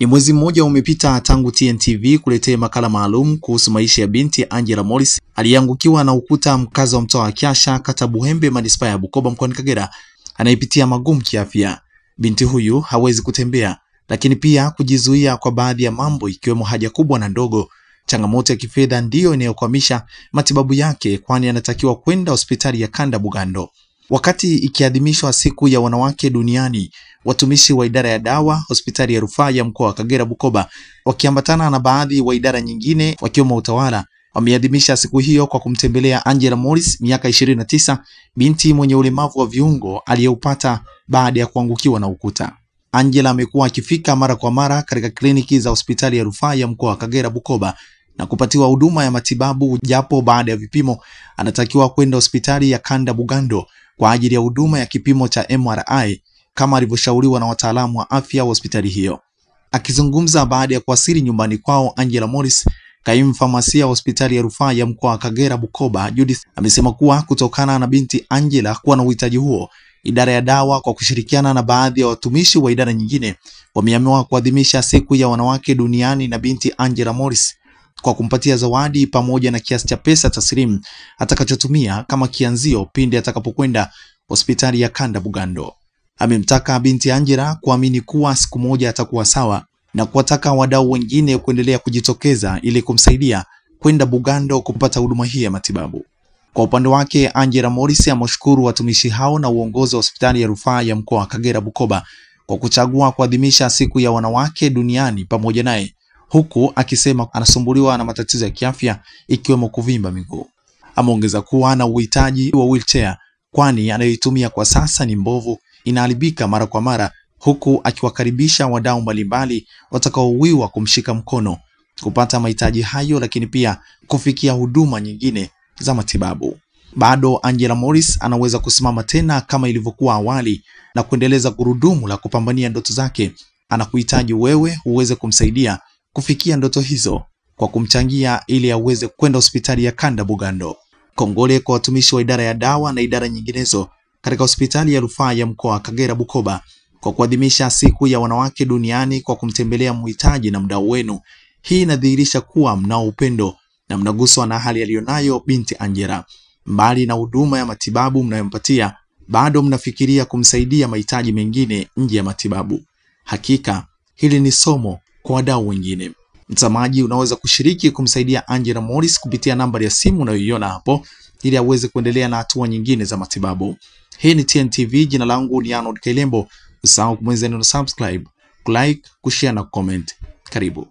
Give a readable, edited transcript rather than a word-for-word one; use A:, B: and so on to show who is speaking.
A: Ni mwezi mmoja umepita tangu TNTV kuletea makala maalum kuhusu maisha ya binti Angela Morris aliyeangukiwa na ukuta mkazi wa mtaa wa Kiasha, kata Buhembe, manispaa ya Bukoba, mkoani Kagera, anayepitia magumu kiafya. Binti huyu hawezi kutembea, lakini pia kujizuia kwa baadhi ya mambo ikiwemo haja kubwa na ndogo. Changamoto ya kifedha ndiyo inayokwamisha matibabu yake, kwani anatakiwa kwenda hospitali ya Kanda Bugando. Wakati ikiadhimishwa siku ya wanawake duniani, watumishi wa idara ya dawa hospitali ya rufaa ya mkoa wa Kagera Bukoba, wakiambatana na baadhi wa idara nyingine wakiwemo utawala, wameadhimisha siku hiyo kwa kumtembelea Angela Morris, miaka 29, binti mwenye ulemavu wa viungo aliyeupata baada ya kuangukiwa na ukuta. Angela amekuwa akifika mara kwa mara katika kliniki za hospitali ya rufaa ya mkoa wa Kagera Bukoba na kupatiwa huduma ya matibabu, japo baada ya vipimo anatakiwa kwenda hospitali ya Kanda Bugando kwa ajili ya huduma ya kipimo cha MRI kama alivyoshauriwa na wataalamu wa afya wa hospitali hiyo. Akizungumza baada ya kuwasili nyumbani kwao Angela Morris, kaimu famasia wa hospitali ya rufaa ya mkoa wa Kagera Bukoba, Judith, amesema kuwa kutokana na binti Angela kuwa na uhitaji huo, idara ya dawa kwa kushirikiana na baadhi ya watumishi wa idara nyingine wameamua kuadhimisha siku ya wanawake duniani na binti Angela Morris kwa kumpatia zawadi pamoja na kiasi cha pesa taslimu atakachotumia kama kianzio pindi atakapokwenda hospitali ya Kanda Bugando. Amemtaka binti Angela kuamini kuwa siku moja atakuwa sawa na kuwataka wadau wengine kuendelea kujitokeza ili kumsaidia kwenda Bugando kupata huduma hii ya matibabu. Kwa upande wake, Angela Morris ameshukuru watumishi hao na uongozi wa hospitali ya rufaa ya mkoa wa Kagera Bukoba kwa kuchagua kuadhimisha siku ya wanawake duniani pamoja naye, huku akisema anasumbuliwa na matatizo ya kiafya ikiwemo kuvimba miguu. Ameongeza kuwa ana uhitaji wa wheelchair, kwani anayoitumia kwa sasa ni mbovu, inaharibika mara kwa mara, huku akiwakaribisha wadau mbalimbali watakaowiwa kumshika mkono kupata mahitaji hayo, lakini pia kufikia huduma nyingine za matibabu. Bado Angela Morris anaweza kusimama tena kama ilivyokuwa awali na kuendeleza gurudumu la kupambania ndoto zake. Anakuhitaji wewe uweze kumsaidia kufikia ndoto hizo kwa kumchangia ili aweze kwenda hospitali ya Kanda Bugando. Kongole kwa watumishi wa idara ya dawa na idara nyinginezo katika hospitali ya rufaa ya mkoa wa Kagera Bukoba kwa kuadhimisha siku ya wanawake duniani kwa kumtembelea mhitaji na mdau wenu. Hii inadhihirisha kuwa mnao upendo na mnaguswa na hali aliyonayo binti Angela. Mbali na huduma ya matibabu mnayompatia, bado mnafikiria kumsaidia mahitaji mengine nje ya matibabu. Hakika hili ni somo kwa wadau wengine. Mtazamaji, unaweza kushiriki kumsaidia Angela Morris kupitia nambari ya simu unayoiona hapo ili aweze kuendelea na hatua nyingine za matibabu. Hii ni TNTV, jina langu ni Arnold Kailembo. Usahau kubonyeza neno subscribe, like, kushare na comment. Karibu.